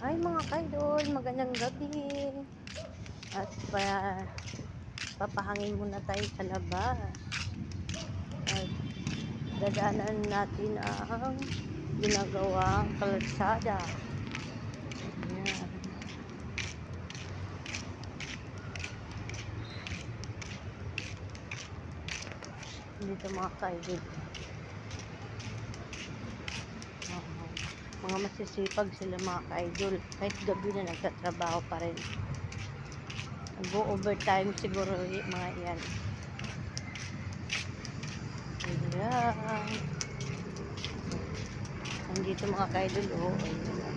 Ay mga kaidol, magandang gabi. At papahangin muna tayo sa labas. At dadaanan natin ang ginagawang kalsada. Ayan. Dito mga kaidol. Mga masisipag sila mga ka-idol. Kahit gabi na nagtatrabaho pa rin. Nag-overtime siguro mga iyan. Ayan. Nandito mga ka-idol. Oh, ayan.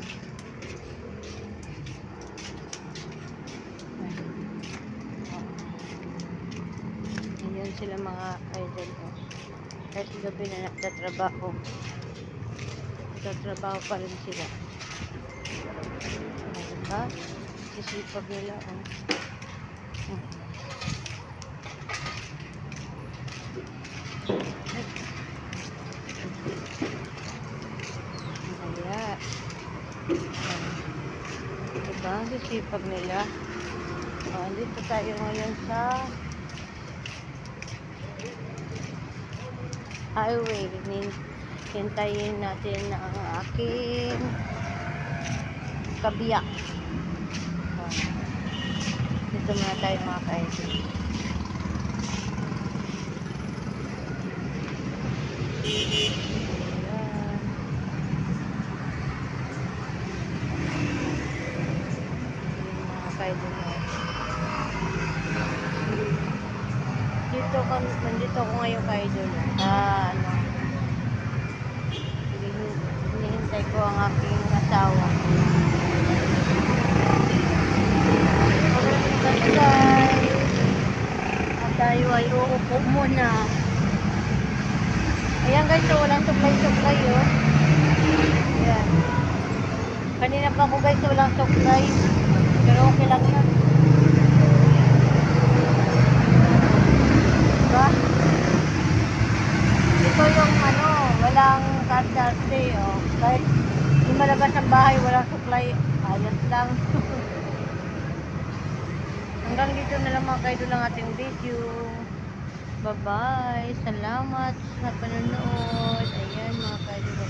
Ayan sila mga idol. Oh. Kahit gabi na nagtatrabaho. Nagtatrabaho pa rin sila. Diba? Sisipag nila. Oh. Ayan. Diba? Sisipag nila. Oh, dito tayo ngayon sa highway. Hintayin natin ang aking kabiyak. Oh. Dito muna tayo mga kaidol. Nandito ako ngayon kaidol. Hinihintay ko ang aking asawa. At tayo ay uupo muna. Ayan guys, so walang supply oh. Ayan. Kanina pa ako guys, walang supply. Pero okay lang yan. Diba? Ito yung walang karte oh. Kahit di malabas ang bahay, walang supply. Ayos lang. Hanggang dito na lang mga kaidol ang ating video. Bye-bye. Salamat sa panonood. Ayan mga kaidol.